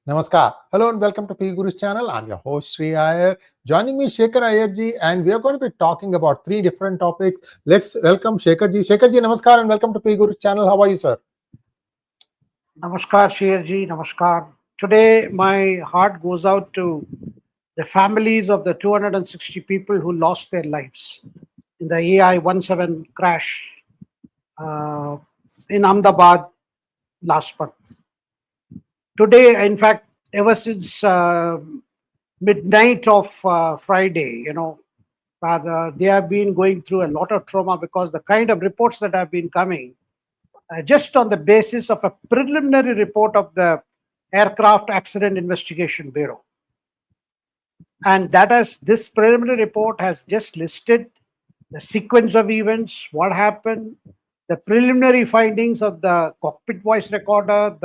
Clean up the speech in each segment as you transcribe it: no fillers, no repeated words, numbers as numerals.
Namaskar. Hello and welcome to P Guru's channel. I'm your host Sri Iyer. Joining me Shekhar Iyer ji, and we are going to be talking about three different topics. Let's welcome Shekhar ji. Shekhar ji, namaskar and welcome to P Guru's channel. How are you, sir? Namaskar, Sherji. Namaskar. Today, my heart goes out to the families of the 260 people who lost their lives in the AI171 crash uh, in Ahmedabad last month. Today, in fact, ever since midnight of Friday, they have been going through a lot of trauma because the kind of reports that have been coming just on the basis of a preliminary report of the Aircraft Accident Investigation Bureau. And this preliminary report has just listed the sequence of events, what happened, the preliminary findings of the cockpit voice recorder,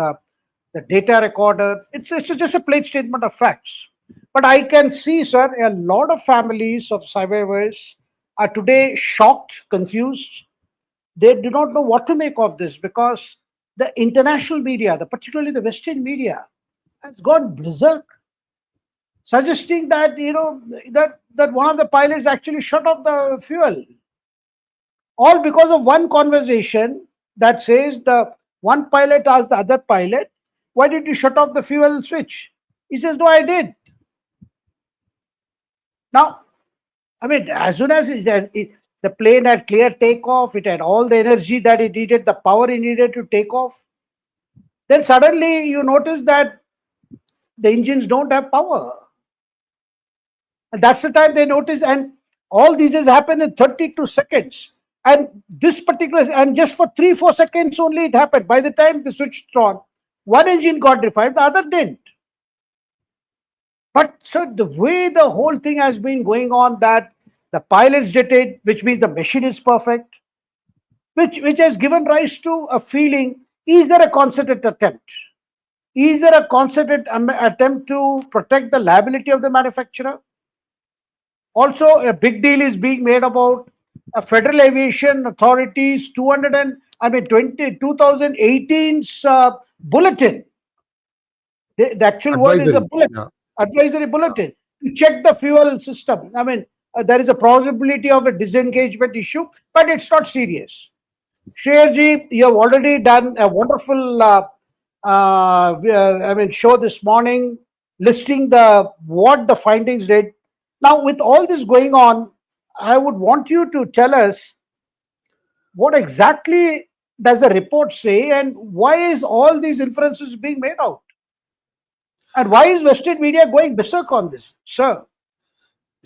the data recorder. It's just a plain statement of facts. But I can see, sir, a lot of families of survivors are today shocked, confused. They do not know what to make of this because the international media, particularly the Western media, has gone berserk, suggesting that that one of the pilots actually shut off the fuel, all because of one conversation that says the one pilot asked the other pilot, "Why did you shut off the fuel switch?" He says, "No, I did." Now, I mean, as soon as the plane had clear takeoff, it had all the energy that it needed, the power it needed to take off. Then suddenly you notice that the engines don't have power. And that's the time they notice, and all these has happened in 32 seconds. And this particular, and just for 3-4 seconds only it happened. By the time the switched on, one engine got revived, the other didn't. But so the way the whole thing has been going on, that the pilots did it, which means the machine is perfect, which has given rise to a feeling: is there a concerted attempt? Is there a concerted attempt to protect the liability of the manufacturer? Also, a big deal is being made about a Federal Aviation Authority's 2018's bulletin. The actual word is a Advisory. bulletin, Yeah. advisory bulletin, to check the fuel system. I mean, there is a possibility of a disengagement issue, but it's not serious. Sherji, you have already done a wonderful show this morning, listing what the findings did. Now, with all this going on, I would want you to tell us what exactly does the report say, and why is all these inferences being made out, and why is Western media going berserk on this, sir?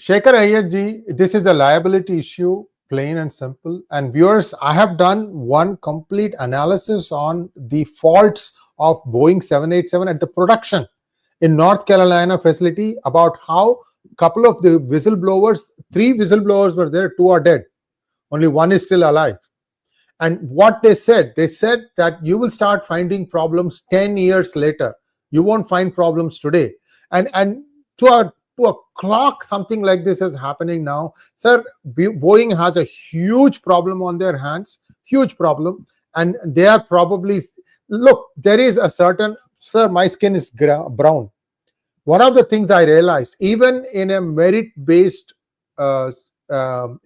Shekhar Iyer ji, this is a liability issue, plain and simple. And viewers, I have done one complete analysis on the faults of Boeing 787 at the production in North Carolina facility, about how couple of the whistleblowers, 3 whistleblowers were there, 2 are dead, only 1 is still alive. And what they said that you will start finding problems 10 years later. You won't find problems today. And to a clock, something like this is happening now, sir. Boeing has a huge problem on their hands, huge problem. And they are probably, look, there is a certain, sir, my skin is brown. One of the things I realized, even in a merit-based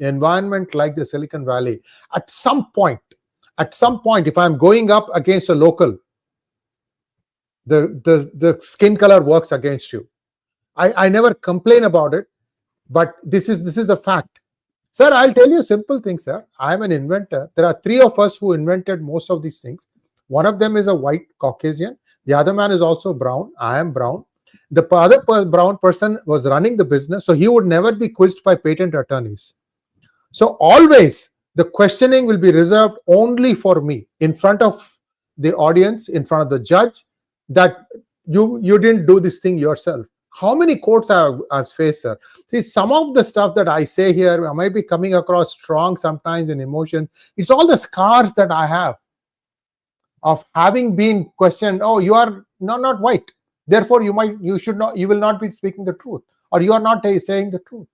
environment like the Silicon Valley, at some point, if I'm going up against a local, the skin color works against you. I never complain about it, but this is the fact. Sir, I'll tell you a simple thing, sir. I'm an inventor. There are 3 of us who invented most of these things. One of them is a white Caucasian. The other man is also brown. I am brown. The other brown person was running the business, so he would never be quizzed by patent attorneys. So always the questioning will be reserved only for me, in front of the audience, in front of the judge, that you didn't do this thing yourself. How many courts I've faced, sir? See, some of the stuff that I say here, I might be coming across strong sometimes in emotion. It's all the scars that I have of having been questioned. Oh, you are not white, therefore you will not be speaking the truth, or you are not saying the truth.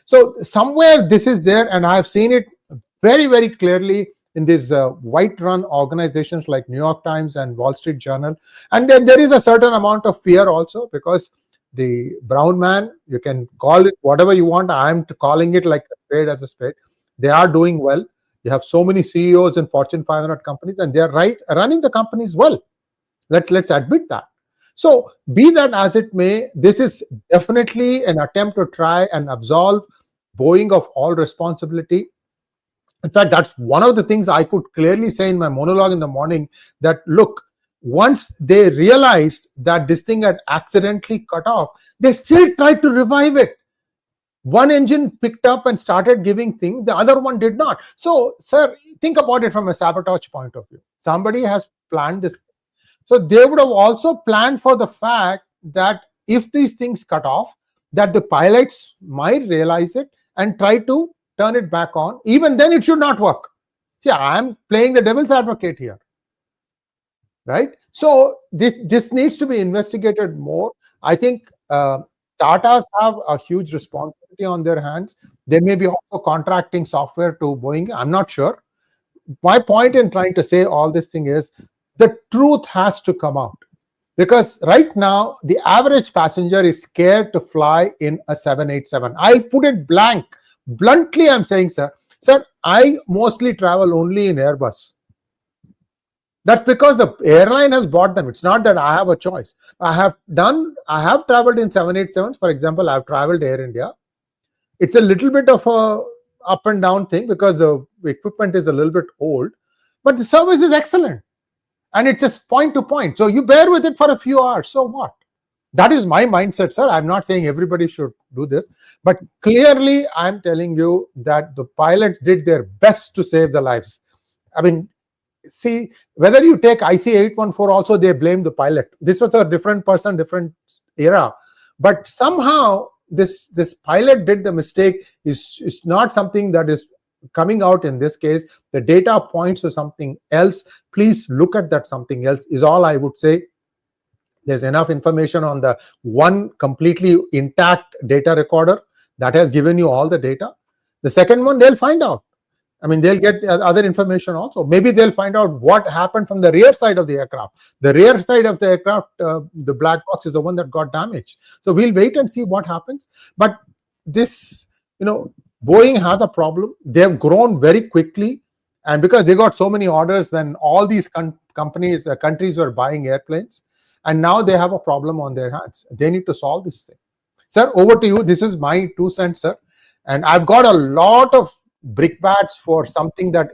So somewhere this is there, and I have seen it very, very clearly in these white-run organizations like New York Times and Wall Street Journal. And then there is a certain amount of fear also, because the brown man, you can call it whatever you want. I'm calling it like a spade as a spade. They are doing well. You have so many CEOs in Fortune 500 companies, and they're running the companies well. Let's admit that. So be that as it may, this is definitely an attempt to try and absolve Boeing of all responsibility. In fact, that's one of the things I could clearly say in my monologue in the morning, that look, once they realized that this thing had accidentally cut off, they still tried to revive it. One engine picked up and started giving things, the other one did not. So, sir, think about it from a sabotage point of view. Somebody has planned this. So they would have also planned for the fact that if these things cut off, that the pilots might realize it and try to turn it back on. Even then, it should not work. See, I'm playing the devil's advocate here, right? So this needs to be investigated more. I think Tatas have a huge responsibility on their hands. They may be also contracting software to Boeing. I'm not sure. My point in trying to say all this thing is, the truth has to come out, because right now the average passenger is scared to fly in a 787. I'll put it bluntly. I'm saying, sir, I mostly travel only in Airbus. That's because the airline has bought them. It's not that I have a choice. I have traveled in 787s. For example, I've traveled Air India. It's a little bit of a up and down thing because the equipment is a little bit old, but the service is excellent. And it's just point to point. So you bear with it for a few hours. So what? That is my mindset, sir. I'm not saying everybody should do this, but clearly I'm telling you that the pilots did their best to save the lives. I mean, see, whether you take IC814 also, they blame the pilot. This was a different person, different era. But somehow this pilot did the mistake is not something that is coming out in this case. The data points to something else. Please look at that something else is all I would say. There's enough information on the one completely intact data recorder that has given you all the data. The second one, they'll find out. I mean, they'll get other information also. Maybe they'll find out what happened from the rear side of the aircraft. The rear side of the aircraft, the black box is the one that got damaged. So we'll wait and see what happens. But this, Boeing has a problem. They have grown very quickly, and because they got so many orders when all these countries were buying airplanes, and now they have a problem on their hands. They need to solve this thing. Sir, over to you. This is my 2 cents, sir. And I've got a lot of brickbats for something that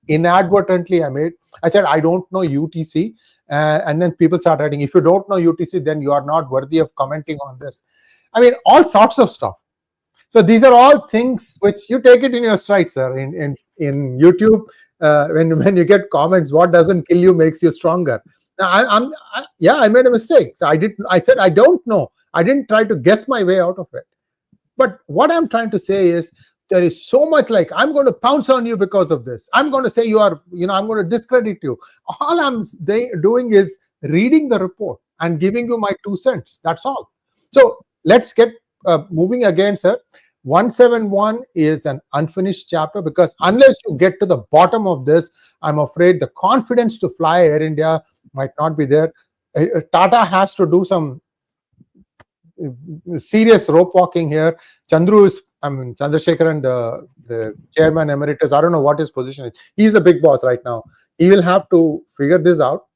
inadvertently I made. I said, I don't know UTC. And then people start writing, if you don't know UTC, then you are not worthy of commenting on this. I mean, all sorts of stuff. So these are all things which you take it in your stride, sir. In YouTube, when you get comments, what doesn't kill you makes you stronger. Now, I made a mistake. So I said, I don't know. I didn't try to guess my way out of it. But what I'm trying to say is, there is so much like, I'm going to pounce on you because of this. I'm going to say you are, I'm going to discredit you. All I'm doing is reading the report and giving you my 2 cents. That's all. So let's get moving again, sir. 171 is an unfinished chapter, because unless you get to the bottom of this, I'm afraid the confidence to fly Air India might not be there. Tata has to do some serious rope walking here. Chandrasekhar and the chairman emeritus, I don't know what his position is. He's a big boss right now. He will have to figure this out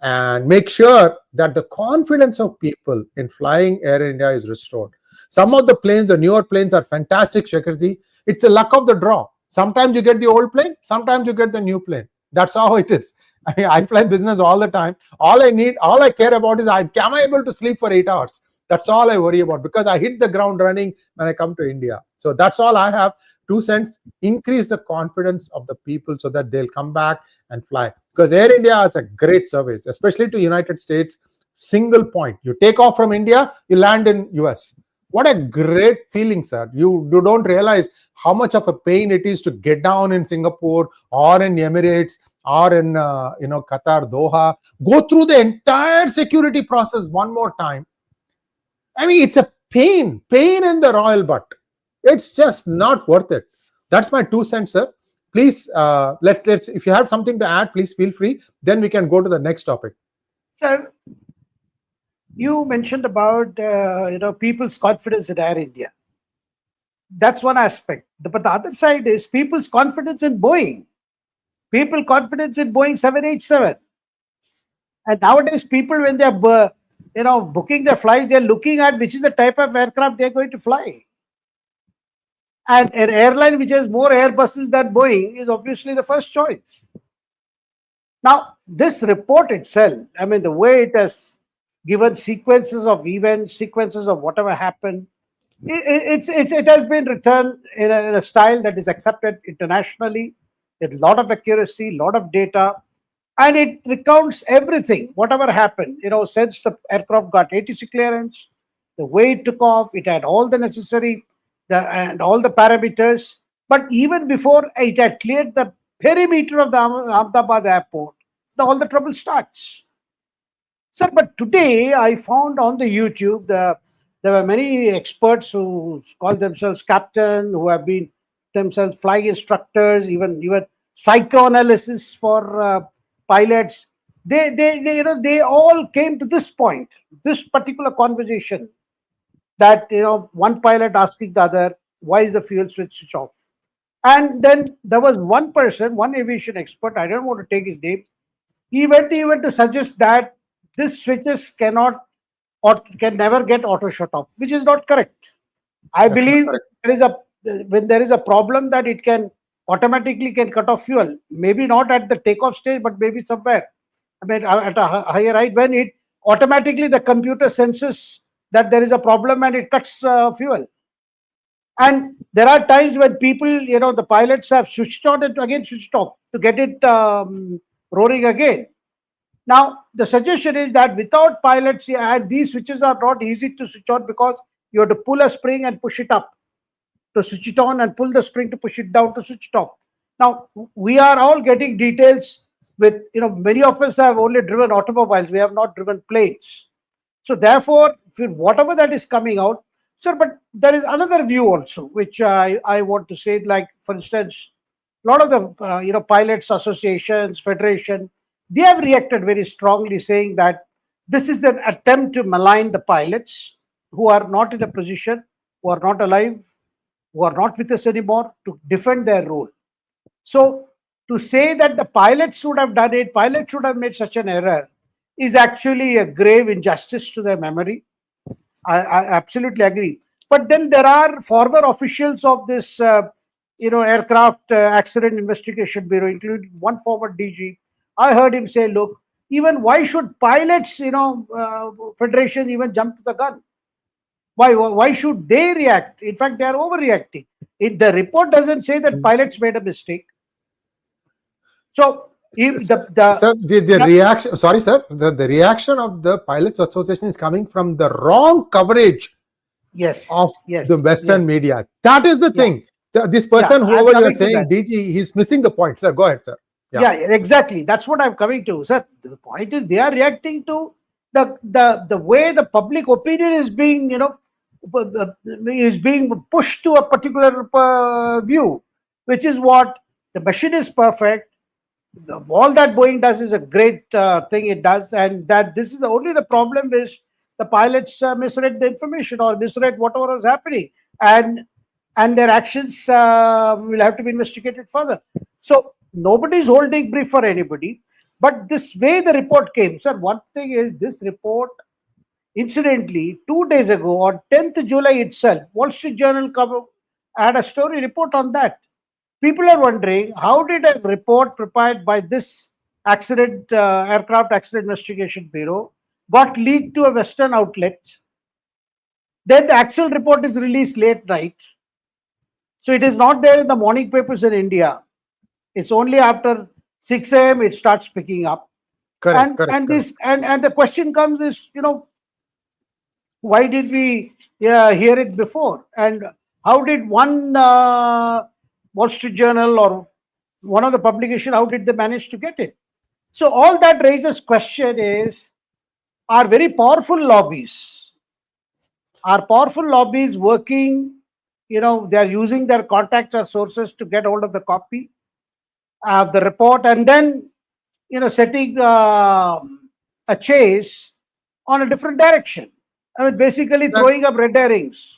and make sure that the confidence of people in flying Air India is restored. Some of the planes, the newer planes, are fantastic, Shekharji. It's the luck of the draw. Sometimes you get the old plane, sometimes you get the new plane. That's how it is. I mean, I fly business all the time. All I care about is, am I able to sleep for 8 hours? That's all I worry about, because I hit the ground running when I come to India. So that's all I have. 2 cents, increase the confidence of the people so that they'll come back and fly. Because Air India has a great service, especially to United States. Single point. You take off from India, you land in US. What a great feeling, sir. You don't realize how much of a pain it is to get down in Singapore or in Emirates or in Qatar, Doha. Go through the entire security process one more time. I mean, it's a pain in the royal butt. It's just not worth it. That's my 2 cents, sir. Please, let's if you have something to add, please feel free. Then we can go to the next topic. Sir, you mentioned about people's confidence in Air India. That's one aspect. But the other side is people's confidence in Boeing. People confidence in Boeing 787. And nowadays, people, when they're booking their flight, they're looking at which is the type of aircraft they're going to fly. And an airline which has more Airbuses than Boeing is obviously the first choice. Now, this report itself, I mean, the way it has given sequences of events, sequences of whatever happened, it has been written in a style that is accepted internationally, with a lot of accuracy, a lot of data, and it recounts everything, whatever happened. Since the aircraft got ATC clearance, the way it took off, it had all the necessary and all the parameters. But even before it had cleared the perimeter of the Ahmedabad airport, all the trouble starts. Sir, but today I found on the YouTube there were many experts who call themselves captain, who have been themselves flying instructors, even psychoanalysis for pilots. They all came to this point, this particular conversation, that one pilot asking the other, why is the fuel switch off? And then there was one person, one aviation expert, I don't want to take his name, he went even to suggest that this switches cannot or can never get auto shut off, which is not correct. I believe when there is a problem that it can automatically can cut off fuel, maybe not at the takeoff stage, but maybe somewhere. I mean, at a higher height, when it automatically the computer senses that there is a problem and it cuts fuel. And there are times when people, the pilots have switched on and again switched off to get it roaring again. Now, the suggestion is that without pilots, and these switches are not easy to switch on because you have to pull a spring and push it up to switch it on and pull the spring to push it down to switch it off. Now, we are all getting details with, many of us have only driven automobiles. We have not driven planes. So therefore, whatever that is coming out, sir, but there is another view also, which I want to say, like, for instance, a lot of the, pilots associations, federation, they have reacted very strongly, saying that this is an attempt to malign the pilots who are not in a position, who are not alive, who are not with us anymore, to defend their role. So to say that the pilots should have done it, pilots should have made such an error, is actually a grave injustice to their memory. I absolutely agree. But then there are former officials of this, Aircraft Accident Investigation Bureau, including one former DG. I heard him say, look, even why should pilots, federation even jump to the gun? Why should they react? In fact, they are overreacting. The report doesn't say that pilots made a mistake. So, the reaction, sorry, sir, the reaction of the Pilots Association is coming from the wrong coverage of the Western media. That is the thing. This person, whoever you are saying, DG, he's missing the point. Sir, go ahead, sir. Yeah, exactly. That's what I'm coming to, sir. The point is they are reacting to the way the public opinion is being, is being pushed to a particular view, which is what the machine is perfect. All that Boeing does is a great thing it does, and that this is only the problem is the pilots misread the information or misread whatever was happening, and their actions will have to be investigated further. So nobody is holding brief for anybody, but this way the report came, sir. One thing is this report, incidentally, 2 days ago on 10th July itself, Wall Street Journal had a story report on that. People are wondering, how did a report prepared by this Aircraft Accident Investigation Bureau got leaked to a Western outlet? Then the actual report is released late night. So it is not there in the morning papers in India. It's only after 6 a.m. it starts picking up. Correct. And the question comes is, why did we hear it before? And how did one Wall Street Journal or one of the publication, how did they manage to get it? So all that raises question is, are very powerful lobbies working, they are using their contacts or sources to get hold of the copy? the report, and then setting a chase on a different direction. I mean, basically Sir, throwing up red herrings.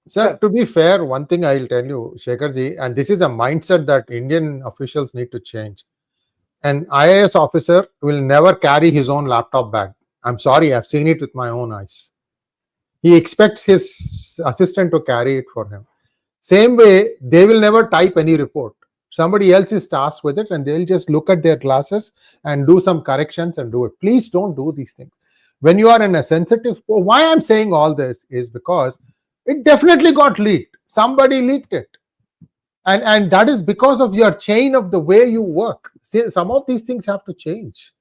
sir, Sir. to be fair, one thing I'll tell you, Shekharji, and this is a mindset that Indian officials need to change. An IAS officer will never carry his own laptop bag. I'm sorry, I've seen it with my own eyes. He expects his assistant to carry it for him. Same way, they will never type any report. Somebody else is tasked with it and they'll just look at their classes and do some corrections and do it. Please don't do these things. When you are in a sensitive, why I'm saying all this is because it definitely got leaked. Somebody leaked it. And that is because of your chain of the way you work. See, some of these things have to change.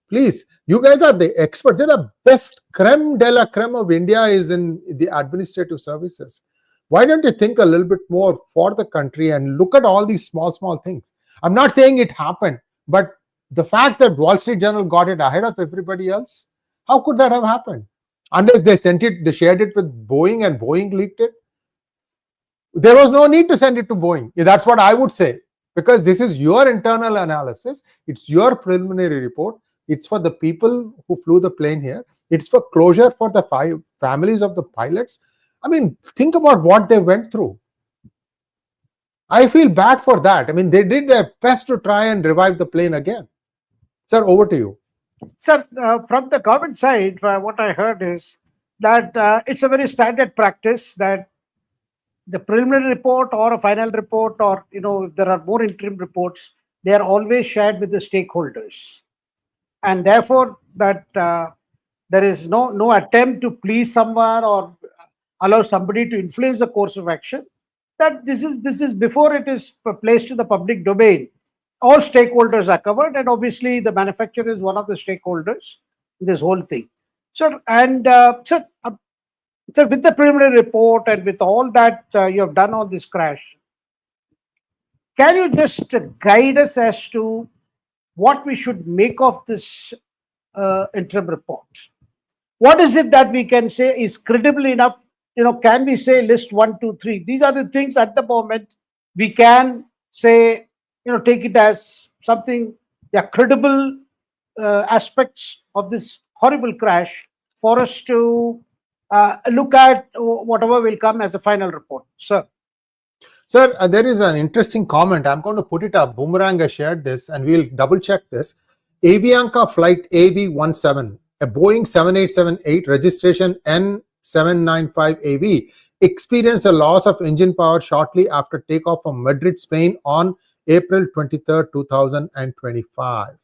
Please, you guys are the experts. You're the best creme de la creme of India is in the administrative services. Why don't you think a little bit more for the country and look at all these small things? I'm not saying it happened, but the fact that Wall Street Journal got it ahead of everybody else, how could that have happened? Unless they shared it with Boeing and Boeing leaked it. There was no need to send it to Boeing. That's what I would say, because this is your internal analysis. It's your preliminary report. It's for the people who flew the plane here. It's for closure for the families of the pilots. I mean, think about what they went through. I feel bad for that. I mean, they did their best to try and revive the plane again. Sir, over to you. Sir, from the government side, what I heard is that it's a very standard practice that the preliminary report or a final report, or if there are more interim reports, they are always shared with the stakeholders, and therefore that there is no attempt to please someone or allow somebody to influence the course of action. That this is before it is placed to the public domain. All stakeholders are covered, and obviously the manufacturer is one of the stakeholders in this whole thing. So, and sir, with the preliminary report and with all that you have done on this crash, can you just guide us as to what we should make of this interim report? What is it that we can say is credible enough? Can we say list 1, 2, 3? These are the things at the moment we can say, take it as something, credible aspects of this horrible crash for us to look at whatever will come as a final report. Sir. Sir, there is an interesting comment. I'm going to put it up. Boomerang has shared this and we'll double check this. Avianca flight AV17, a Boeing 7878 registration N795AV, experienced a loss of engine power shortly after takeoff from Madrid, Spain on April 23rd, 2025.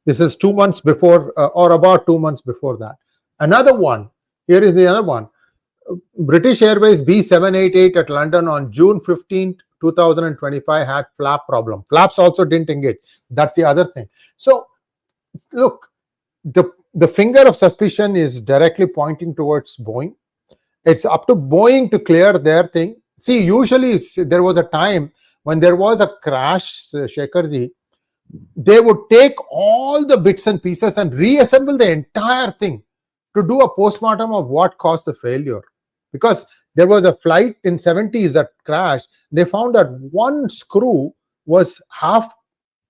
This is 2 months before, or about 2 months before that. Another one, here is the other one. British Airways B788 at London on June 15th, 2025 had flap problem. Flaps also didn't engage. That's the other thing. So, look, the finger of suspicion is directly pointing towards Boeing. It's up to Boeing to clear their thing. See, usually there was a time when there was a crash, Shekharji, they would take all the bits and pieces and reassemble the entire thing to do a postmortem of what caused the failure. Because there was a flight in 70s that crashed. They found that one screw was half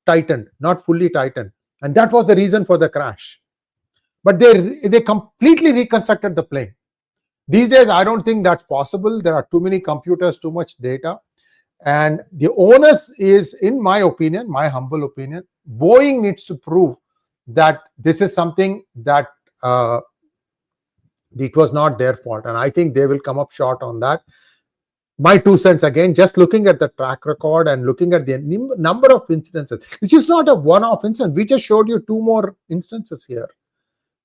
tightened, not fully tightened. And that was the reason for the crash. But they completely reconstructed the plane. These days, I don't think that's possible. There are too many computers, too much data. And the onus is, in my opinion, my humble opinion, Boeing needs to prove that this is something that it was not their fault. And I think they will come up short on that. My 2 cents again, just looking at the track record and looking at the number of instances. It's just not a one-off instance. We just showed you 2 more instances here.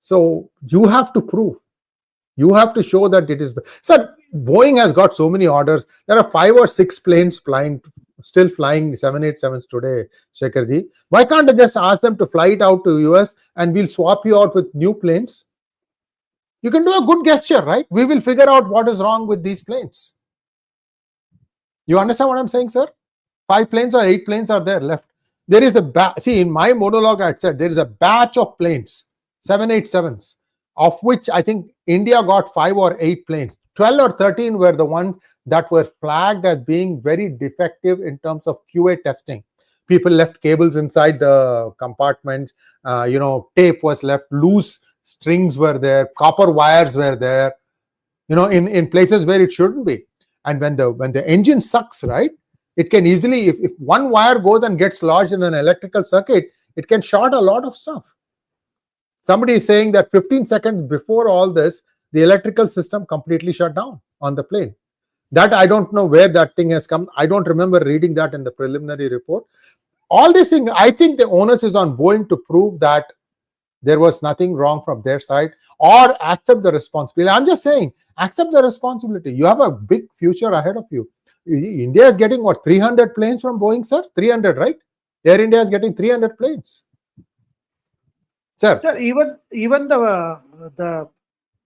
So you have to prove. You have to show that it is. Sir, Boeing has got so many orders. There are 5 or 6 planes still flying 787s today, Shekharji. Why can't I just ask them to fly it out to US and we'll swap you out with new planes? You can do a good gesture, right? We will figure out what is wrong with these planes. You understand what I'm saying, sir? 5 planes or 8 planes are there left. There is a see, in my monologue I said there is a batch of planes, 787s, of which I think India got 5 or 8 planes. 12 or 13 were the ones that were flagged as being very defective in terms of QA testing. People left cables inside the compartments. Tape was left loose, strings were there, copper wires were there, in places where it shouldn't be. And when the engine sucks, right, it can easily, if one wire goes and gets lodged in an electrical circuit, it can short a lot of stuff. Somebody is saying that 15 seconds before all this, the electrical system completely shut down on the plane. That I don't know where that thing has come. I don't remember reading that in the preliminary report. All these things, I think the onus is on Boeing to prove that there was nothing wrong from their side, or accept the responsibility. I'm just saying, accept the responsibility. You have a big future ahead of you. India is getting what, 300 planes from Boeing, sir? 300, right? Air India is getting 300 planes. Sir, even the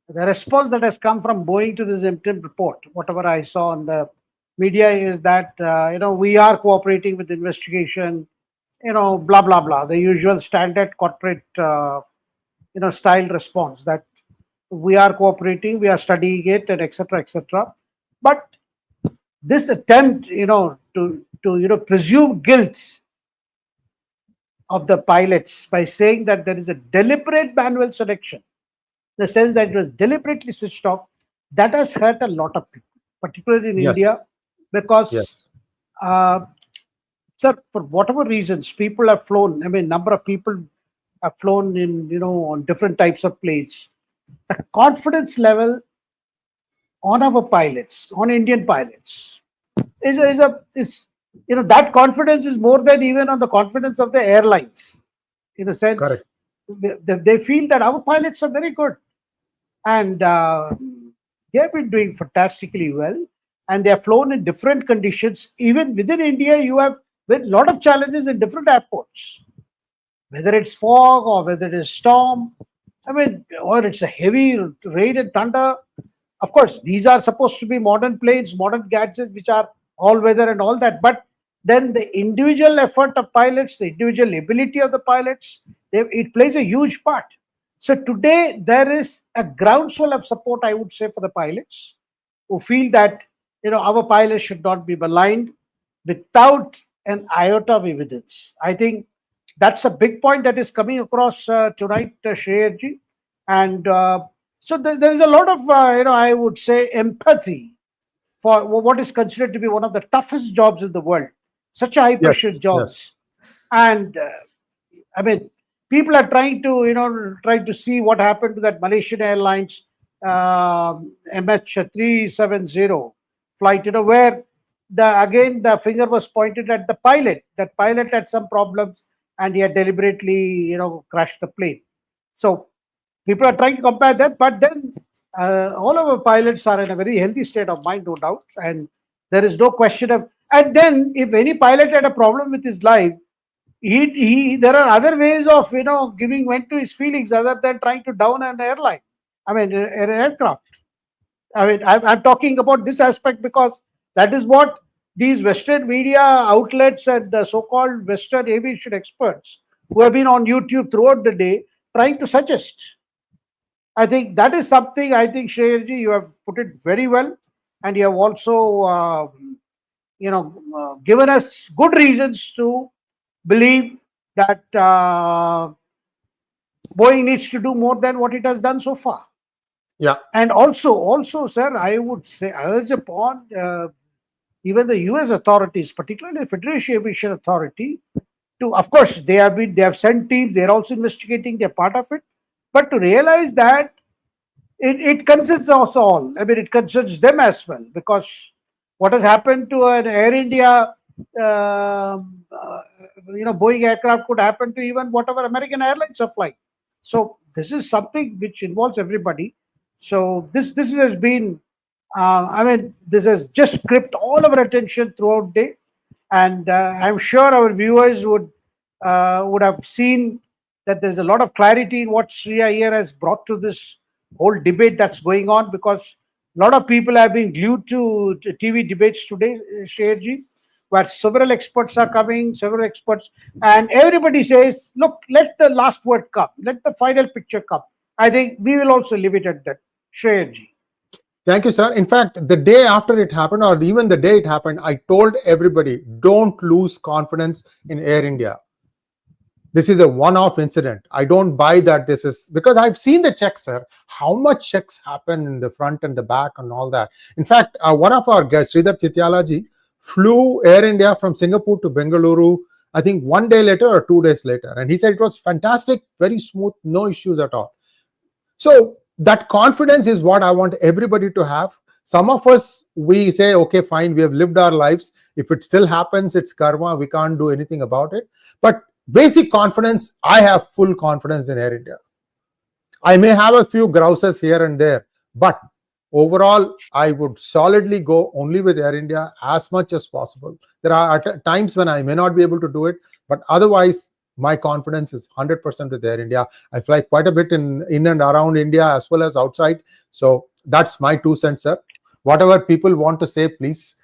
response that has come from Boeing to this interim report, whatever I saw on the media, is that we are cooperating with the investigation, blah blah blah, the usual standard corporate style response, that we are cooperating, we are studying it, and etc etc. But this attempt, to presume guilt of the pilots by saying that there is a deliberate manual selection, in the sense that it was deliberately switched off, that has hurt a lot of people, particularly in India, because, sir, for whatever reasons, people have flown. I mean, number of people have flown in, on different types of planes. The confidence level on our pilots, on Indian pilots, is that confidence is more than even on the confidence of the airlines. In a sense, correct. They feel that our pilots are very good, and they have been doing fantastically well, and they have flown in different conditions. Even within India, you have a lot of challenges in different airports, whether it's fog or whether it is storm, or it's a heavy rain and thunder. Of course, these are supposed to be modern planes, modern gadgets, which are all weather and all that. But then the individual effort of pilots, the individual ability of the pilots, it plays a huge part. So today there is a groundswell of support, I would say, for the pilots, who feel that our pilots should not be maligned without an iota of evidence. I think that's a big point that is coming across tonight, Shreyaji. And so there is a lot of, I would say, empathy for what is considered to be one of the toughest jobs in the world, such a high pressure jobs. And people are trying to see what happened to that Malaysian Airlines MH370 flight, where the finger was pointed at the pilot. That pilot had some problems and he had deliberately crashed the plane. So people are trying to compare that, but then all of our pilots are in a very healthy state of mind, no doubt, and there is no question of. And then, if any pilot had a problem with his life, there are other ways of giving vent to his feelings other than trying to down an airline. An aircraft. I'm talking about this aspect because that is what these Western media outlets and the so-called Western aviation experts who have been on YouTube throughout the day trying to suggest. I think that is something, I think, Shreyaji, you have put it very well, and you have also, given us good reasons to believe that Boeing needs to do more than what it has done so far. Yeah. And also, sir, I would say, urge upon even the US authorities, particularly the Federation Aviation Authority, to, of course, they have sent teams, they're also investigating, they're part of it, but to realize that it concerns us all. It concerns them as well, because what has happened to an Air India, Boeing aircraft could happen to even whatever American Airlines are flying. So this is something which involves everybody. So this has been, this has just gripped all of our attention throughout the day, and I'm sure our viewers would have seen that there's a lot of clarity in what Jesscia Iyer has brought to this whole debate that's going on, because a lot of people have been glued to TV debates today, Shreyaji, where several experts are coming, and everybody says, look, let the last word come, let the final picture come. I think we will also leave it at that, Shreyaji. Thank you, sir. In fact, the day after it happened, or even the day it happened, I told everybody, don't lose confidence in Air India. This is a one-off incident. I don't buy that this is, because I've seen the checks, sir. How much checks happen in the front and the back and all that. In fact, one of our guests, Sridhar Chityalaji, flew Air India from Singapore to Bengaluru, I think 1 day later or 2 days later. And he said it was fantastic, very smooth, no issues at all. So that confidence is what I want everybody to have. Some of us, we say, okay, fine, we have lived our lives. If it still happens, it's karma. We can't do anything about it. But basic confidence, I have full confidence in Air India. I may have a few grouses here and there, but overall, I would solidly go only with Air India as much as possible. There are times when I may not be able to do it, but otherwise, my confidence is 100% with Air India. I fly quite a bit in and around India as well as outside. So that's my 2 cents, sir. Whatever people want to say, please,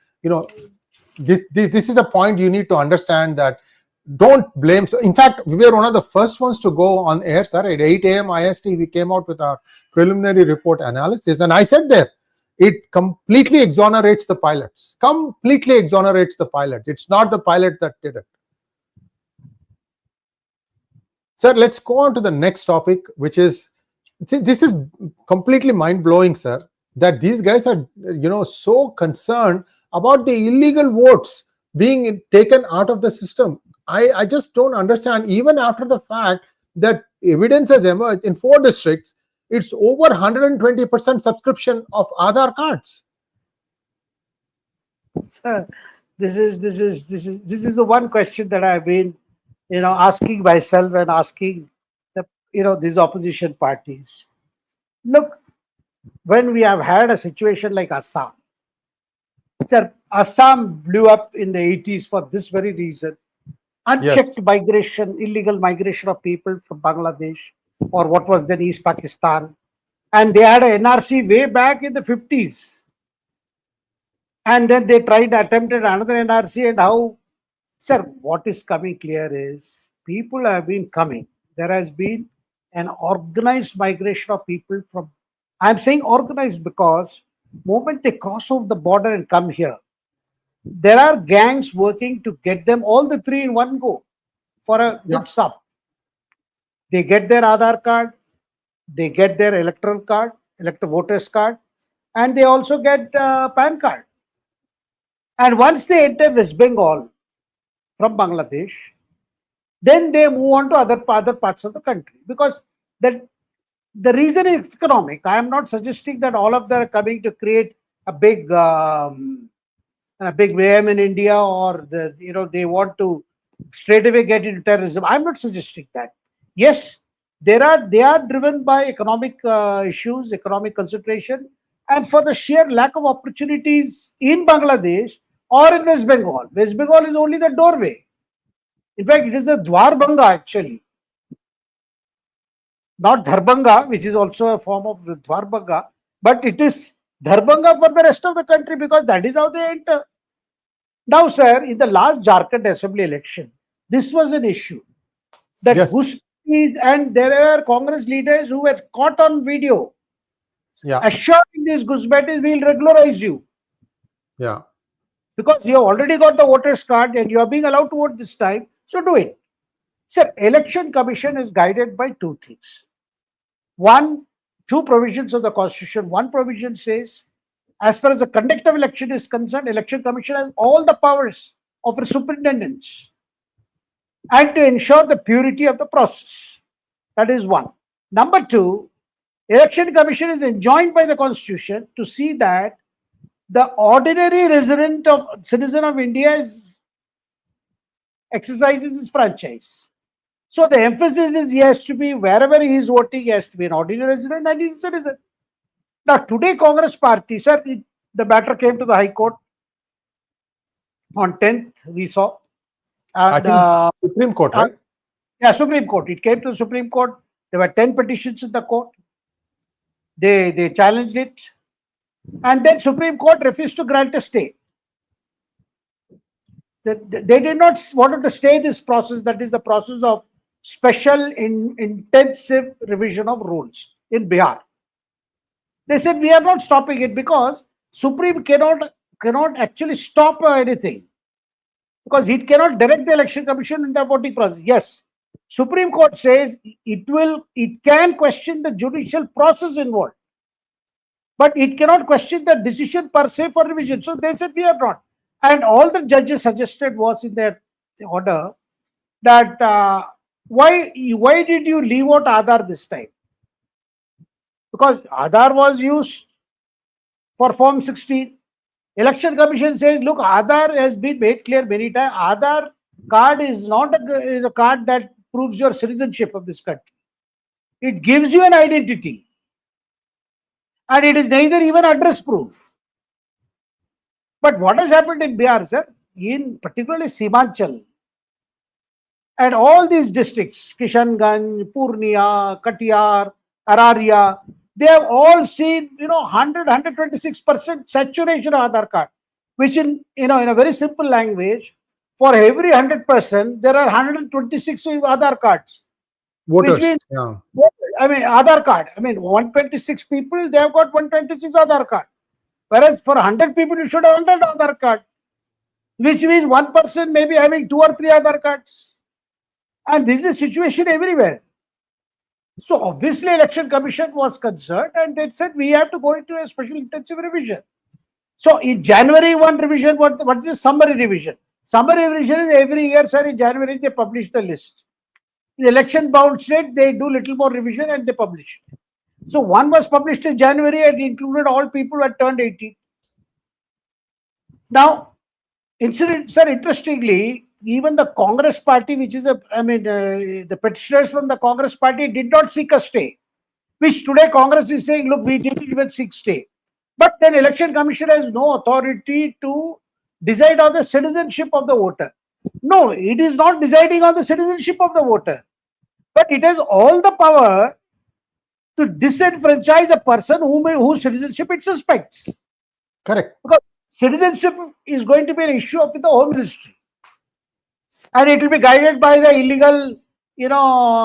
this is a point you need to understand, that don't blame. So in fact, we were one of the first ones to go on air, sir. At 8 a.m. IST, we came out with our preliminary report analysis. And I said there, it completely exonerates the pilots. Completely exonerates the pilots. It's not the pilot that did it. Sir, let's go on to the next topic, which is, this is completely mind-blowing, sir, that these guys are, so concerned about the illegal votes being taken out of the system. I just don't understand, even after the fact that evidence has emerged in 4 districts, it's over 120% subscription of Aadhaar cards. Sir, this is the one question that I've been, asking myself and asking these opposition parties. Look, when we have had a situation like Assam, sir, Assam blew up in the 80s for this very reason. Unchecked migration, illegal migration of people from Bangladesh, or what was then East Pakistan. And they had an NRC way back in the 50s. And then they attempted another NRC, and how, sir, what is coming clear is people have been coming. There has been an organized migration of people from, I'm saying organized because moment they cross over the border and come here, there are gangs working to get them all the 3 in one go for a good sum. They get their Aadhaar card, they get their electoral voters card, and they also get PAN card. And once they enter West Bengal from Bangladesh, then they move on to other parts of the country, because the reason is economic. I am not suggesting that all of them are coming to create a big mayhem in India, or they want to straight away get into terrorism. I'm not suggesting that. Yes, they are driven by economic issues, economic consideration, and for the sheer lack of opportunities in Bangladesh or in West Bengal. West Bengal is only the doorway. In fact, it is the Dwarbanga actually, not Dharbanga, which is also a form of the Dwarbanga, but it is Dharbanga for the rest of the country, because that is how they enter. Now, sir, in the last Jharkhand Assembly election, this was an issue. That Ghuspetis, and there were Congress leaders who were caught on video assuring these Ghuspetis, we'll regularize you. Yeah. Because you have already got the voters card and you are being allowed to vote this time, so do it. Sir, Election Commission is guided by 2 things. 2 provisions of the Constitution. One provision says, as far as the conduct of election is concerned, Election Commission has all the powers of a superintendence, and to ensure the purity of the process. That is one. Number 2, Election Commission is enjoined by the Constitution to see that the ordinary citizen of India exercises his franchise. So the emphasis is he has to be, wherever he is voting, he has to be an ordinary resident and he is a citizen. Now today Congress party, sir, the matter came to the High Court on 10th, we saw. And, I think Supreme Court, right? Yeah, Supreme Court. It came to the Supreme Court. There were 10 petitions in the court. They challenged it. And then Supreme Court refused to grant a stay. They did not want to stay this process, that is the process of special intensive revision of rules in Bihar. They said we are not stopping it because Supreme cannot actually stop anything, because it cannot direct the election commission in the voting process. Yes, Supreme Court says it can question the judicial process involved, but it cannot question the decision per se for revision. So they said we are not. And all the judges suggested was in their order that why did you leave out Aadhaar this time? Because Aadhaar was used for Form 16. Election Commission says, look, Aadhaar has been made clear many times. Aadhaar card is not is a card that proves your citizenship of this country. It gives you an identity. And it is neither even address proof. But what has happened in Bihar, sir, in particularly Simanchal, and all these districts, Kishanganj, Purnia, Katiyar, Araria, they have all seen, 126% saturation of Aadhaar card, which in a very simple language, for every 100%, there are 126 Aadhaar cards. Voters. Which means, Yeah. Aadhaar card. 126 people, they have got 126 Aadhaar card. Whereas for 100 people, you should have 100 Aadhaar card. Which means one person may be having 2 or 3 Aadhaar cards. And this is a situation everywhere. So obviously Election Commission was concerned and they said we have to go into a special intensive revision. So in January, one revision, what is the summary revision? Summary revision is every year, sir, in January they publish the list. In election bound state, they do little more revision and they publish it. So one was published in January and included all people who had turned 18. Now, sir, interestingly, even the Congress party, which is the petitioners from the Congress party did not seek a stay, which today Congress is saying, look, we didn't even seek stay. But then Election Commission has no authority to decide on the citizenship of the voter. No, it is not deciding on the citizenship of the voter, but it has all the power to disenfranchise a person whose citizenship it suspects. Correct. Because citizenship is going to be an issue of the Home Ministry. And it will be guided by the illegal,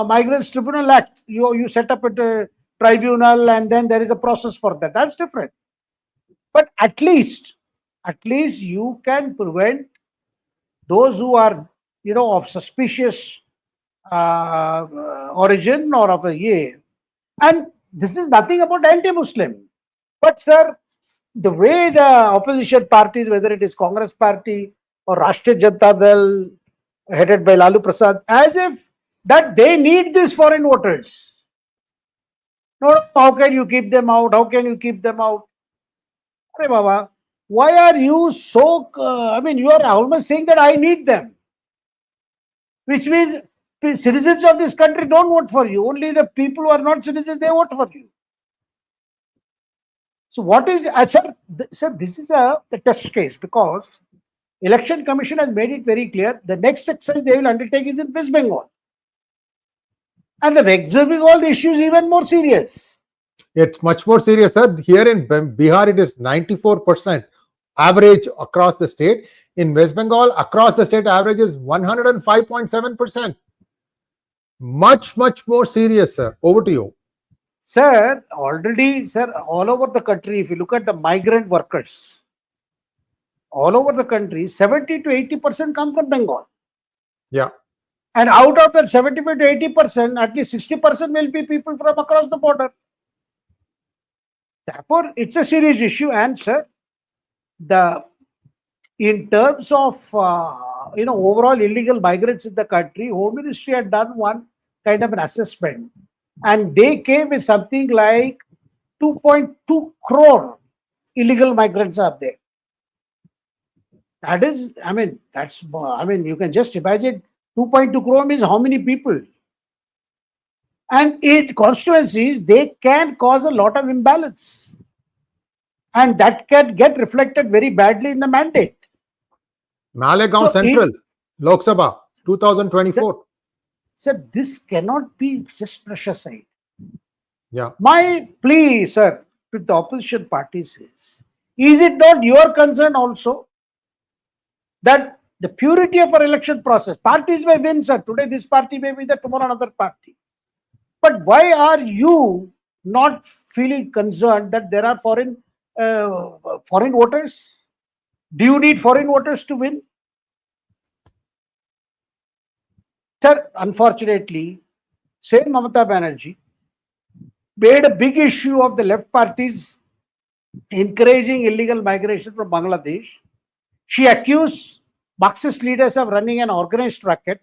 Migrants Tribunal Act. You set up a tribunal and then there is a process for that. That's different. But at least you can prevent those who are, of suspicious origin or of a year. And this is nothing about anti-Muslim. But sir, the way the opposition parties, whether it is Congress party or Rashtriya Janata Dal, headed by Lalu Prasad, as if that they need these foreign voters. No, how can you keep them out? How can you keep them out? Arey Baba, why are you so, you are almost saying that I need them. Which means citizens of this country don't vote for you. Only the people who are not citizens, they vote for you. So what is, sir, this is the test case, because Election Commission has made it very clear the next exercise they will undertake is in West Bengal. And the West Bengal, the issue is even more serious. It's much more serious, sir. Here in Bihar, it is 94% average across the state. In West Bengal, across the state, average is 105.7%. Much more serious, sir. Over to you. Sir, already, sir, all over the country, if you look at the migrant workers, all over the country, 70 to 80% come from Bengal. Yeah. And out of that 75 to 80%, at least 60% will be people from across the border. Therefore, it's a serious issue. And sir, in terms of overall illegal migrants in the country, Home Ministry had done one kind of an assessment, and they came with something like 2.2 crore illegal migrants are there. That is, you can just imagine 2.2 crore means how many people. And in constituencies, they can cause a lot of imbalance. And that can get reflected very badly in the mandate. Malegaon Central, Lok Sabha, 2024. Sir, this cannot be just pressure side. Yeah. My plea, sir, with the opposition parties is it not your concern also that the purity of our election process, parties may win, sir. Today this party may be there, tomorrow another party. But why are you not feeling concerned that there are foreign voters? Do you need foreign voters to win? Sir, unfortunately, same Mamata Banerjee made a big issue of the left parties encouraging illegal migration from Bangladesh. She accused Marxist leaders of running an organized racket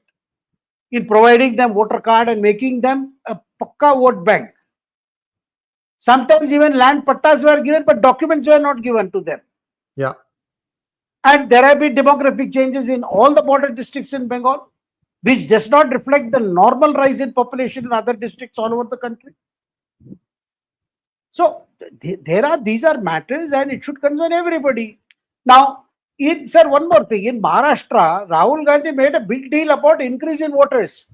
in providing them voter card and making them a pakka vote bank. Sometimes even land pattas were given, but documents were not given to them. Yeah. And there have been demographic changes in all the border districts in Bengal, which does not reflect the normal rise in population in other districts all over the country. So these are matters, and it should concern everybody. Now, sir, one more thing. In Maharashtra, Rahul Gandhi made a big deal about increase in voters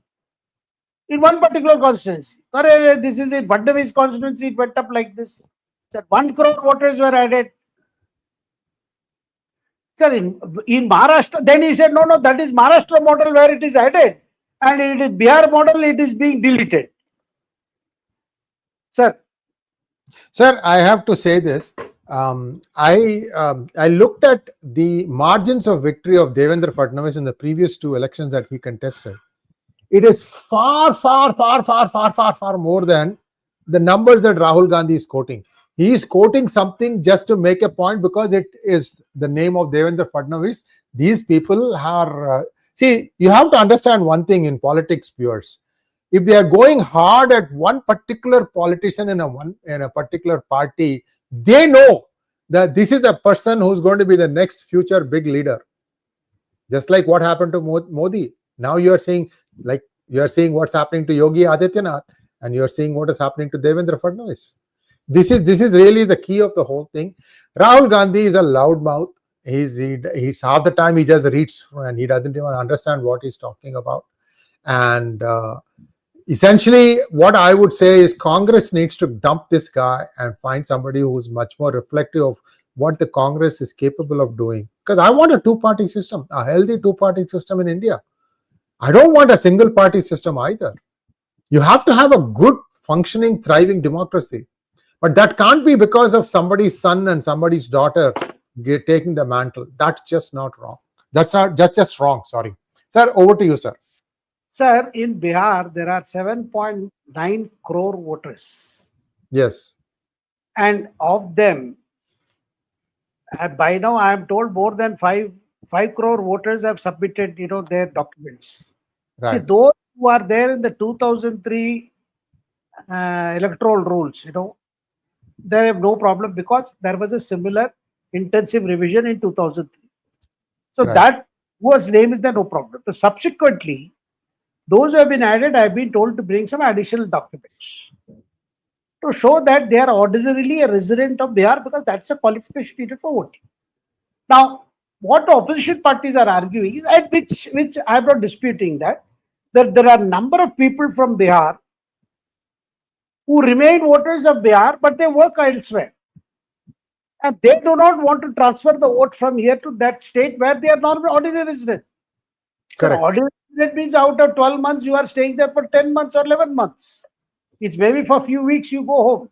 in one particular constituency. This is in Fadnavis constituency, it went up like this. That 1 crore voters were added. Sir, in Maharashtra, then he said, no, that is Maharashtra model where it is added, and it is Bihar model, it is being deleted. Sir, I have to say this. I looked at the margins of victory of Devendra Fadnavis in the previous 2 elections that he contested. It is far more than the numbers that Rahul Gandhi is quoting. He is quoting something just to make a point because it is the name of Devendra Fadnavis. These people are see, you have to understand one thing in politics, viewers. If they are going hard at one particular politician in a particular party, they know that this is the person who's going to be the next future big leader. Just like what happened to Modi. Now you are seeing what's happening to Yogi Adityanath, and you are seeing what is happening to Devendra Fadnavis. This is really the key of the whole thing. Rahul Gandhi is a loudmouth. He's half the time he just reads and he doesn't even understand what he's talking about. And essentially, what I would say is Congress needs to dump this guy and find somebody who's much more reflective of what the Congress is capable of doing. Because I want a 2-party system, a healthy 2-party system in India. I don't want a single party system either. You have to have a good, functioning, thriving democracy. But that can't be because of somebody's son and somebody's daughter taking the mantle. That's just not wrong. That's just wrong. Sorry. Sir, over to you, sir. Sir, in Bihar, there are 7.9 crore voters. Yes. And of them, by now I am told more than 5 crore voters have submitted, their documents. Right. See, those who are there in the 2003 electoral rules, they have no problem because there was a similar intensive revision in 2003. So Right. that whose name is there, no problem. So subsequently, those who have been added, I have been told to bring some additional documents to show that they are ordinarily a resident of Bihar, because that's a qualification needed for voting. Now, what the opposition parties are arguing is, at which I am not disputing that there are a number of people from Bihar who remain voters of Bihar, but they work elsewhere. And they do not want to transfer the vote from here to that state where they are not ordinary resident. So ordinary resident means out of 12 months, you are staying there for 10 months or 11 months. It's maybe for a few weeks you go home.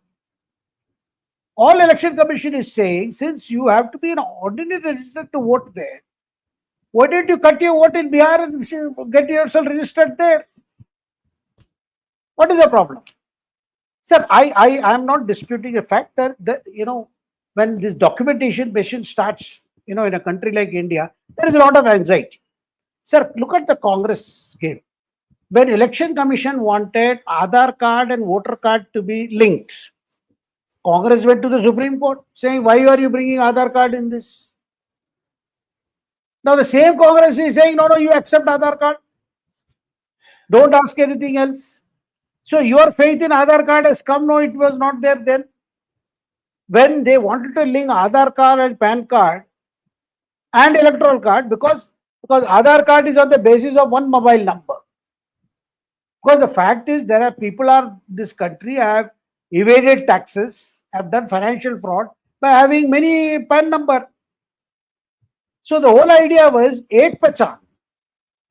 All Election Commission is saying, since you have to be an ordinary resident to vote there, why don't you cut your vote in Bihar and get yourself registered there? What is the problem? Sir, I am not disputing the fact that, when this documentation mission starts, in a country like India, there is a lot of anxiety. Sir, look at the Congress game. When Election Commission wanted Aadhaar card and voter card to be linked, Congress went to the Supreme Court saying, why are you bringing Aadhaar card in this? Now the same Congress is saying, no, you accept Aadhaar card. Don't ask anything else. So your faith in Aadhaar card has come. No, it was not there then. When they wanted to link Aadhaar card and PAN card and electoral card, because Aadhaar card is on the basis of one mobile number. Because the fact is, there are people this country have evaded taxes, have done financial fraud by having many PAN number. So the whole idea was ek pehchan,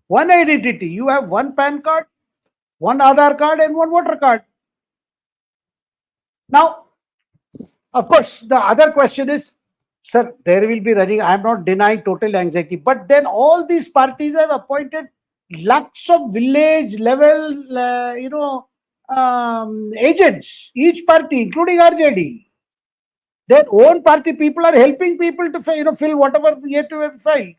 one identity. You have one PAN card, one Aadhaar card, and one voter card. Now, of course, the other question is, sir, there will be running. I am not denying total anxiety, but then all these parties have appointed lakhs of village level, agents. Each party, including RJD, their own party people are helping people to fill whatever yet to have filed.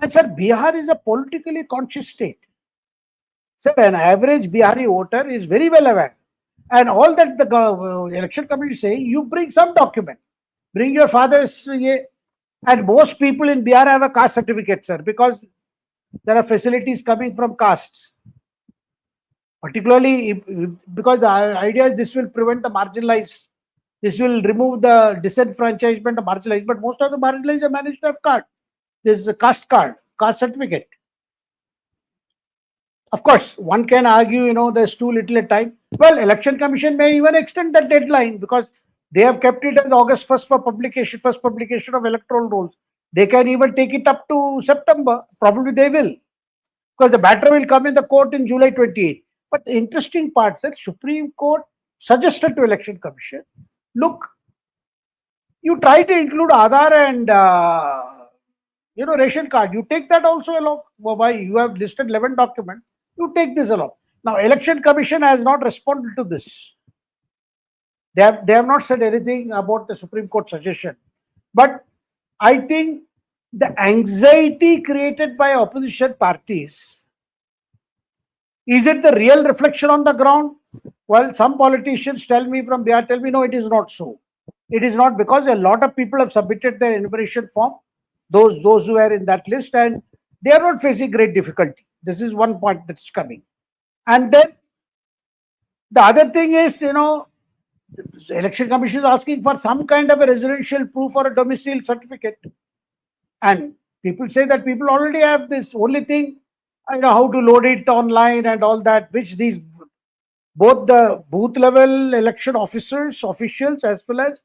And sir, Bihar is a politically conscious state. Sir, an average Bihari voter is very well aware. And all that the election commission is saying, you bring some document. Bring your father's, and most people in Bihar have a caste certificate, sir, because there are facilities coming from castes. Particularly because the idea is this will prevent the marginalized, this will remove the disenfranchisement of marginalized, but most of the marginalized are managed to have card. This is a caste card, caste certificate. Of course, one can argue, there's too little a time. Well, Election Commission may even extend that deadline because they have kept it as August 1st for publication, first publication of electoral rolls. They can even take it up to September. Probably they will, because the matter will come in the court in July 28. But the interesting part is Supreme Court suggested to Election Commission, look, you try to include Aadhaar and ration card. You take that also along. Why you have listed 11 documents? You take this along. Now, Election Commission has not responded to this. They have not said anything about the Supreme Court suggestion. But I think the anxiety created by opposition parties, is it the real reflection on the ground? Well, some politicians tell me from Bihar, tell me, no, it is not so. It is not, because a lot of people have submitted their enumeration form, those who are in that list, and they are not facing great difficulty. This is one point that's coming. And then the other thing is, the Election Commission is asking for some kind of a residential proof or a domicile certificate. And people say that people already have this. Only thing, how to load it online and all that, which these, both the booth level election officials, as well as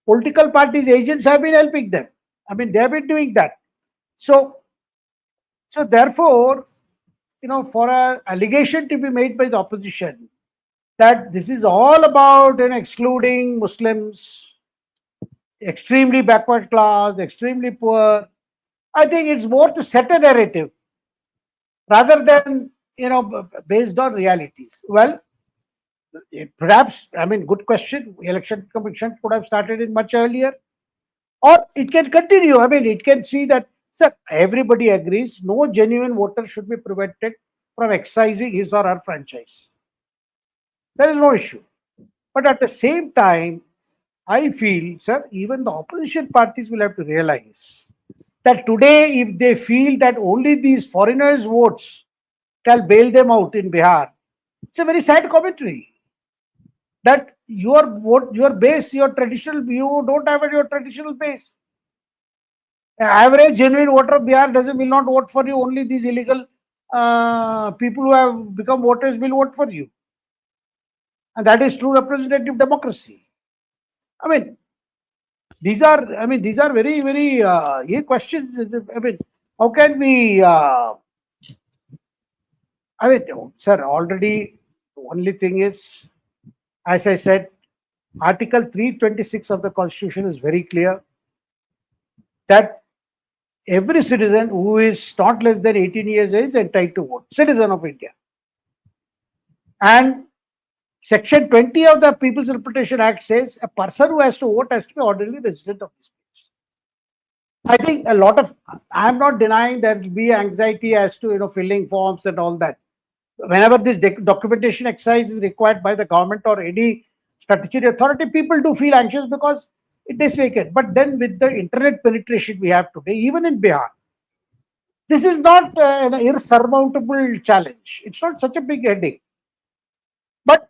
political parties, agents have been helping them. I mean, they have been doing that. So therefore, for an allegation to be made by the opposition that this is all about excluding Muslims, extremely backward class, extremely poor, I think it's more to set a narrative rather than, based on realities. Well, perhaps, good question. Election Commission could have started it much earlier, or it can continue. It can see that, sir, everybody agrees no genuine voter should be prevented from exercising his or her franchise. There is no issue. But at the same time, I feel, sir, even the opposition parties will have to realize that today, if they feel that only these foreigners' votes shall bail them out in Bihar, it's a very sad commentary. That your vote, your base, your traditional, you don't have your traditional base. An average genuine voter of Bihar will not vote for you. Only these illegal people who have become voters will vote for you. And that is true representative democracy. These are very, very questions. How can we? Sir, already the only thing is, as I said, Article 326 of the Constitution is very clear that every citizen who is not less than 18 years is entitled to vote, citizen of India. And Section 20 of the People's Representation Act says a person who has to vote has to be ordinarily resident of this place. I think a lot of, I am not denying there will be anxiety as to, filling forms and all that. Whenever this documentation exercise is required by the government or any statutory authority, people do feel anxious because it is vacant. But then with the internet penetration we have today, even in Bihar, this is not an insurmountable challenge. It's not such a big headache. But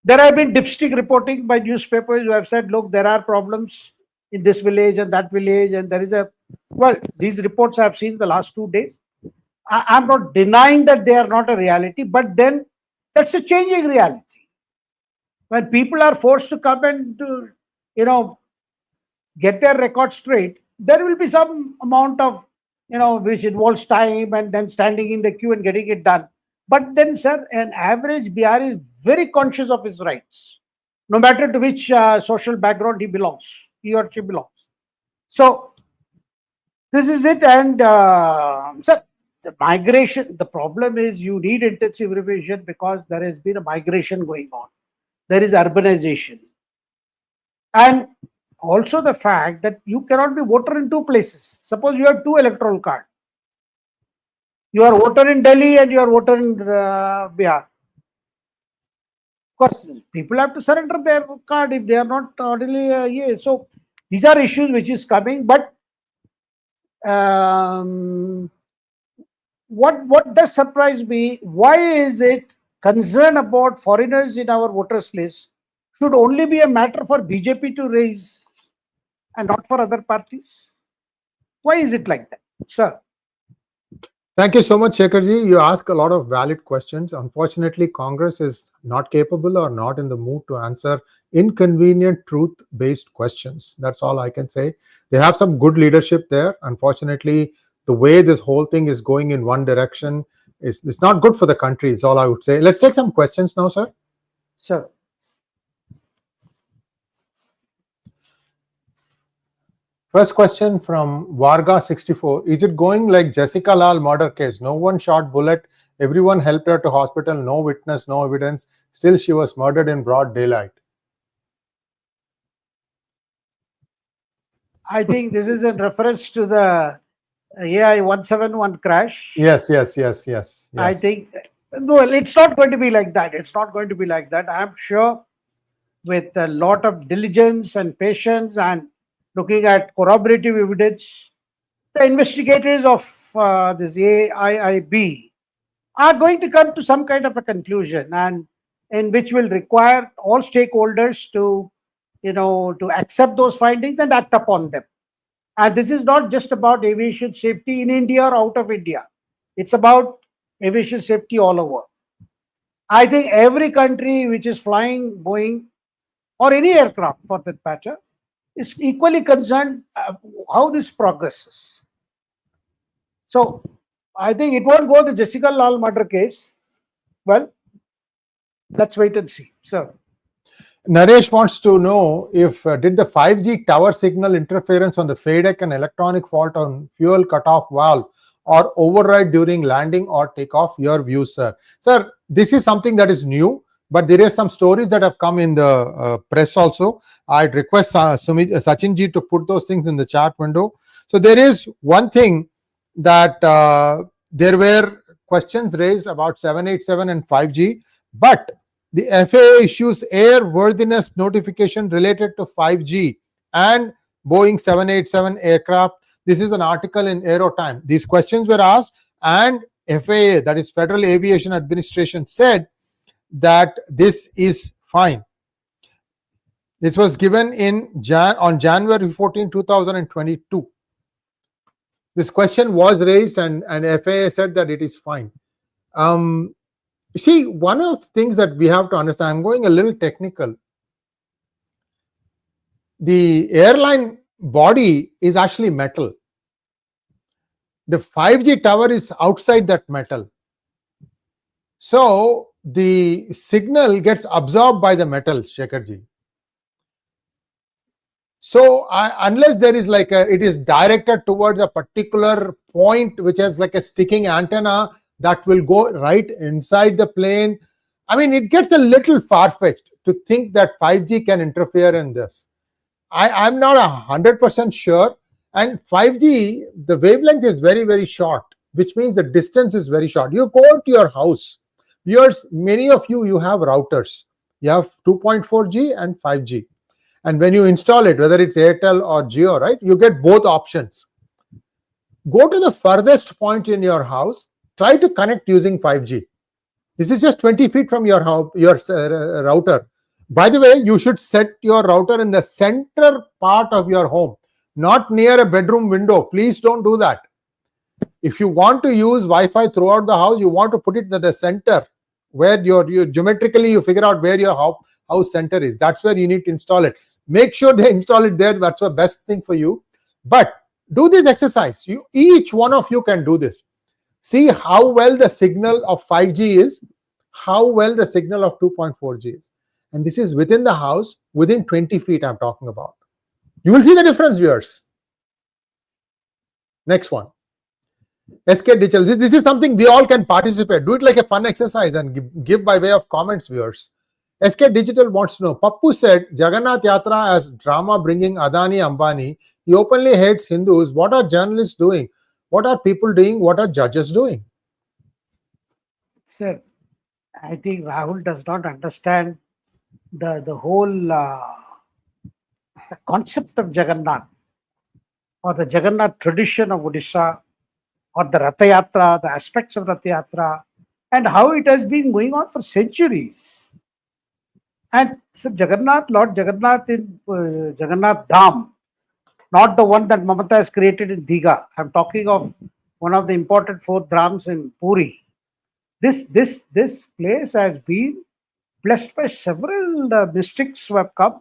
there have been dipstick reporting by newspapers who have said, look, there are problems in this village and that village, and there is a, well, these reports I have seen the last 2 days. I'm not denying that they are not a reality, but then that's a changing reality. When people are forced to come and to, get their records straight, there will be some amount of, which involves time and then standing in the queue and getting it done. But then, sir, an average Bihari is very conscious of his rights. no matter to which social background he or she belongs. So this is it. And sir, the migration, the problem is you need intensive revision because there has been a migration going on. There is urbanization. And also the fact that you cannot be voter in two places. Suppose you have two electoral cards. You are voter in Delhi and you are voter in Bihar. Of course, people have to surrender their card if they are not really. Yeah. So these are issues which is coming. But what does surprise me? Why is it concern about foreigners in our voters list should only be a matter for BJP to raise and not for other parties? Why is it like that, sir? Thank you so much, Shekharji. You ask a lot of valid questions. Unfortunately, Congress is not capable or not in the mood to answer inconvenient truth-based questions. That's all I can say. They have some good leadership there. Unfortunately, the way this whole thing is going in one direction is not good for the country, is all I would say. Let's take some questions now, sir. Sir. First question from Varga64. Is it going like Jesscia Lal murder case? No one shot bullet. Everyone helped her to hospital. No witness, no evidence. Still, she was murdered in broad daylight. I think this is in reference to the AI171 crash. Yes. I think, no, it's not going to be like that. It's not going to be like that. I'm sure with a lot of diligence and patience and looking at corroborative evidence, the investigators of this AIIB are going to come to some kind of a conclusion, and in which will require all stakeholders to, to accept those findings and act upon them. And this is not just about aviation safety in India or out of India. It's about aviation safety all over. I think every country which is flying Boeing or any aircraft for that matter is equally concerned how this progresses. So I think it won't go the Jesscia Lal murder case. Well, let's wait and see. So Naresh wants to know if did the 5G tower signal interference on the FADEC and electronic fault on fuel cutoff valve or override during landing or takeoff? Your view, sir. Sir, this is something that is new, but there are some stories that have come in the press also. I'd request Sachinji to put those things in the chat window. So there is one thing that there were questions raised about 787 and 5G, but the FAA issues airworthiness notification related to 5G and Boeing 787 aircraft. This is an article in Aerotime. These questions were asked, and FAA, that is Federal Aviation Administration, said that this is fine. This was given on January 14, 2022. This question was raised, and FAA said that it is fine. You see, one of the things that we have to understand, I'm going a little technical. The airline body is actually metal. The 5G tower is outside that metal. So the signal gets absorbed by the metal, Shekharji. So unless there is like it is directed towards a particular point which has like a sticking antenna that will go right inside the plane. I mean, it gets a little far-fetched to think that 5G can interfere in this. I'm not 100% sure. And 5G, the wavelength is very, very short, which means the distance is very short. You go to your house. Many of you have routers. You have 2.4G and 5G. And when you install it, whether it's Airtel or Jio, right, you get both options. Go to the furthest point in your house. Try to connect using 5G. This is just 20 feet from your router. By the way, you should set your router in the center part of your home, not near a bedroom window. Please don't do that. If you want to use Wi-Fi throughout the house, you want to put it at the center where you geometrically you figure out where your house center is. That's where you need to install it. Make sure they install it there. That's the best thing for you. But do this exercise. Each one of you can do this. See how well the signal of 5G is, how well the signal of 2.4G is. and this is within the house, within 20 feet I'm talking about. You will see the difference, viewers. Next one. SK Digital. This is something we all can participate. Do it like a fun exercise and give by way of comments, viewers. SK Digital wants to know. Pappu said Jaganath Yatra as drama bringing Adani Ambani. He openly hates Hindus. What are journalists doing? What are people doing? What are judges doing? Sir, I think Rahul does not understand the whole the concept of Jagannath, or the Jagannath tradition of Odisha, or the Ratha Yatra, the aspects of Ratha Yatra, and how it has been going on for centuries. And so Jagannath, Lord Jagannath in Jagannath Dham, not the one that Mamata has created in Diga. I'm talking of one of the important 4 dhams in Puri. This place has been blessed by several mystics who have come.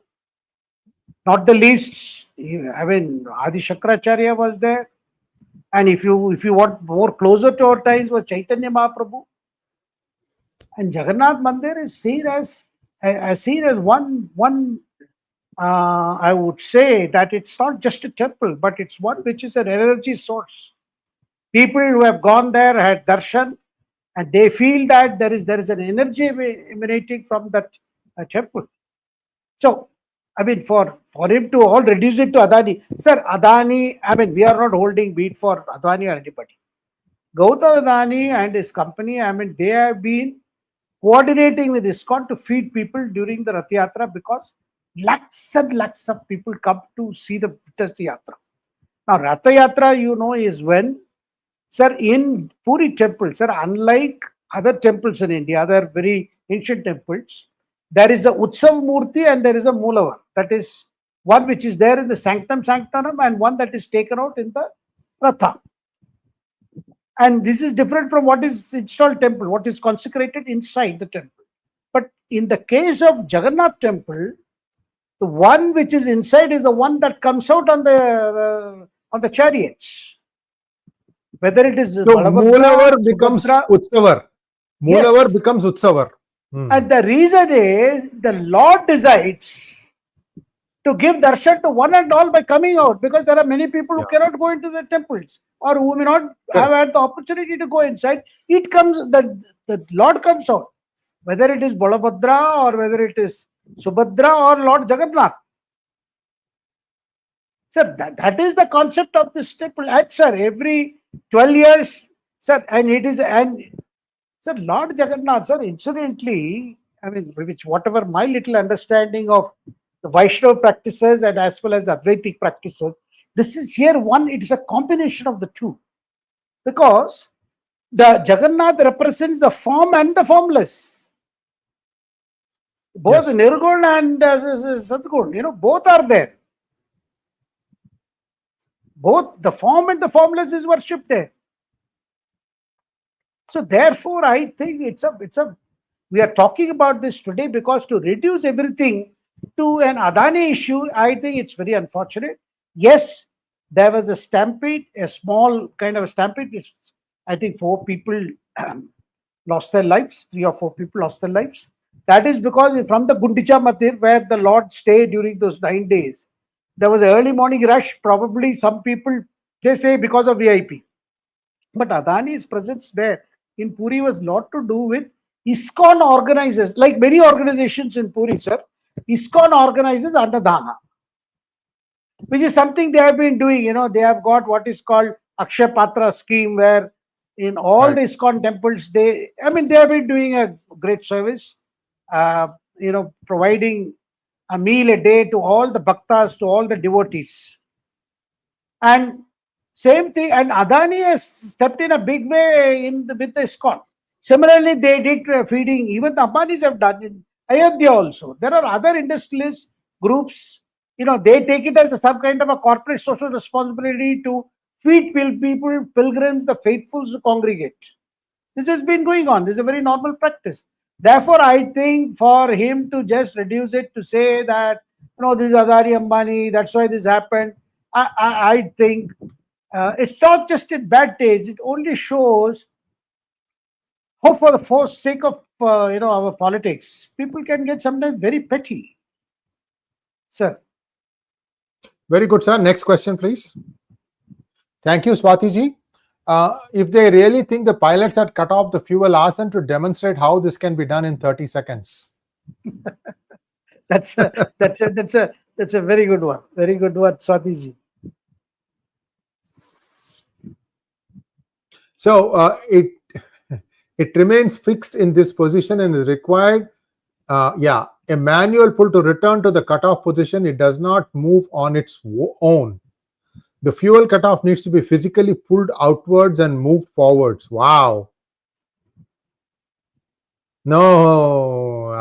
Not the least, I mean, Adi Shankaracharya was there, and if you want more closer to our times, was Chaitanya Mahaprabhu. And Jagannath Mandir is seen as one. I would say that it's not just a temple, but it's one which is an energy source. People who have gone there had darshan, and they feel that there is an energy emanating from that temple. So, I mean, for him to all reduce it to Adani, sir, Adani, I mean, we are not holding beat for Adani or anybody. Gautam Adani and his company, I mean, they have been coordinating with ISKCON to feed people during the Rath Yatra, because lakhs and lakhs of people come to see the Rath Yatra. Now, Rath Yatra, you know, is when, sir, in Puri temple, sir, unlike other temples in India, other very ancient temples, there is a Utsav Murti and there is a Moolavar. That is one which is there in the Sanctum Sanctorum and one that is taken out in the Ratha. And this is different from what is installed temple, what is consecrated inside the temple. But in the case of Jagannath temple, the one which is inside is the one that comes out on the chariots. Whether it is Moolavar becomes Utsavar. Moolavar becomes Utsavar. And the reason is the Lord decides to give darshan to one and all by coming out, because there are many people who cannot go into the temples or who may not have had the opportunity to go inside. It comes, the Lord comes out, whether it is Balabhadra or whether it is Subhadra or Lord Jagannath. Sir, that is the concept of this temple. And sir, every 12 years, sir, and it is, and sir, Lord Jagannath, sir, incidentally, I mean, which whatever my little understanding of the Vaishnava practices and as well as the Advaitic practices, this is here one, it is a combination of the two. Because the Jagannath represents the form and the formless. Both Nirgun and Sadgun, you know, both are there. Both the form and the formless is worshipped there. So therefore, I think we are talking about this today because to reduce everything to an Adani issue, I think it's very unfortunate. Yes, there was a stampede, a small kind of a stampede. I think 4 people lost their lives, 3 or 4 people lost their lives. That is because from the Gundicha Mandir, where the Lord stayed during those 9 days, there was an early morning rush. Probably some people, they say because of VIP. But Adani's presence there in Puri was a lot to do with ISKCON organizers, like many organizations in Puri, sir. ISKCON organizes Annadana, which is something they have been doing. You know, they have got what is called Akshay Patra scheme, where in all the ISKCON temples, they have been doing a great service, you know, providing a meal a day to all the bhaktas, to all the devotees. And same thing, and Adani has stepped in a big way with the ISKCON. Similarly, they did feeding, even the Ambanis have done in Ayodhya also. There are other industrialist groups, you know, they take it as some kind of a corporate social responsibility to feed people, pilgrims, the faithfuls who congregate. This has been going on. This is a very normal practice. Therefore, I think for him to just reduce it to say that, you know, this is Adani Ambani, that's why this happened, I think it's not just in bad taste. It only shows how, for the sake of our politics, people can get sometimes very petty. Sir. Very good, sir. Next question, please. Thank you, Swati ji. If they really think the pilots had cut off the fuel, ask them to demonstrate how this can be done in 30 seconds. That's a very good one. Very good one, Swati ji. So it remains fixed in this position and is required a manual pull to return to the cutoff position. It does not move on its own. The fuel cutoff needs to be physically pulled outwards and moved forwards. Wow. No,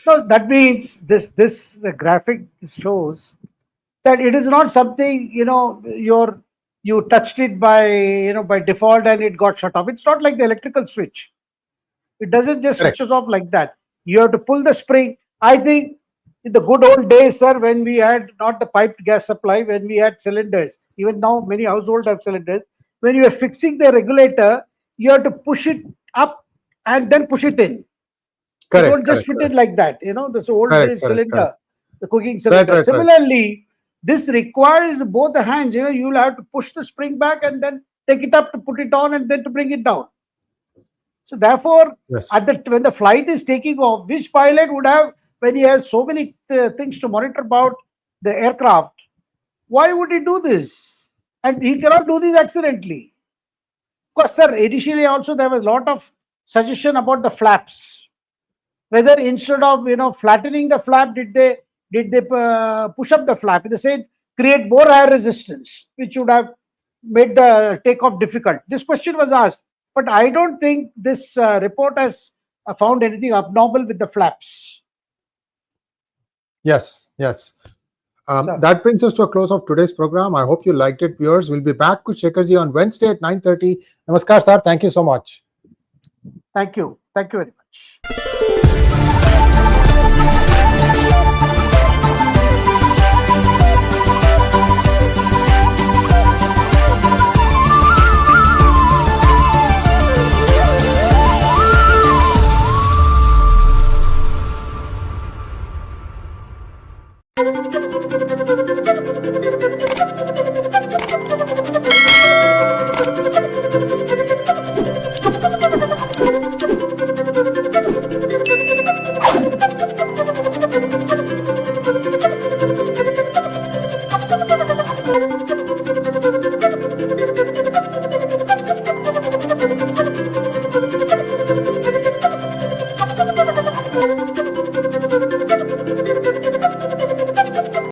No, that means this graphic shows that it is not something, you touched it by default and it got shut off. It's not like the electrical switch. It doesn't just switches off like that. You have to pull the spring. I think in the good old days, sir, when we had not the piped gas supply, when we had cylinders, even now many households have cylinders, when you are fixing the regulator, you have to push it up and then push it in. Correct. You don't just fit it like that. This old days cylinder, the cooking cylinder. Right. Similarly, this requires both the hands. You will have to push the spring back and then take it up to put it on and then to bring it down. So therefore, Yes. when the flight is taking off, which pilot would have, when he has so many things to monitor about the aircraft, why would he do this? And he cannot do this accidentally. Of course, sir, initially also there was a lot of suggestion about the flaps. Whether instead of flattening the flap, did they push up the flap? They said create more air resistance, which would have made the takeoff difficult. This question was asked, but I don't think this report has found anything abnormal with the flaps. Yes. That brings us to a close of today's program. I hope you liked it, viewers. We'll be back with Shekhar ji on Wednesday at 9:30. Namaskar, sir. Thank you so much. Thank you. Thank you very much.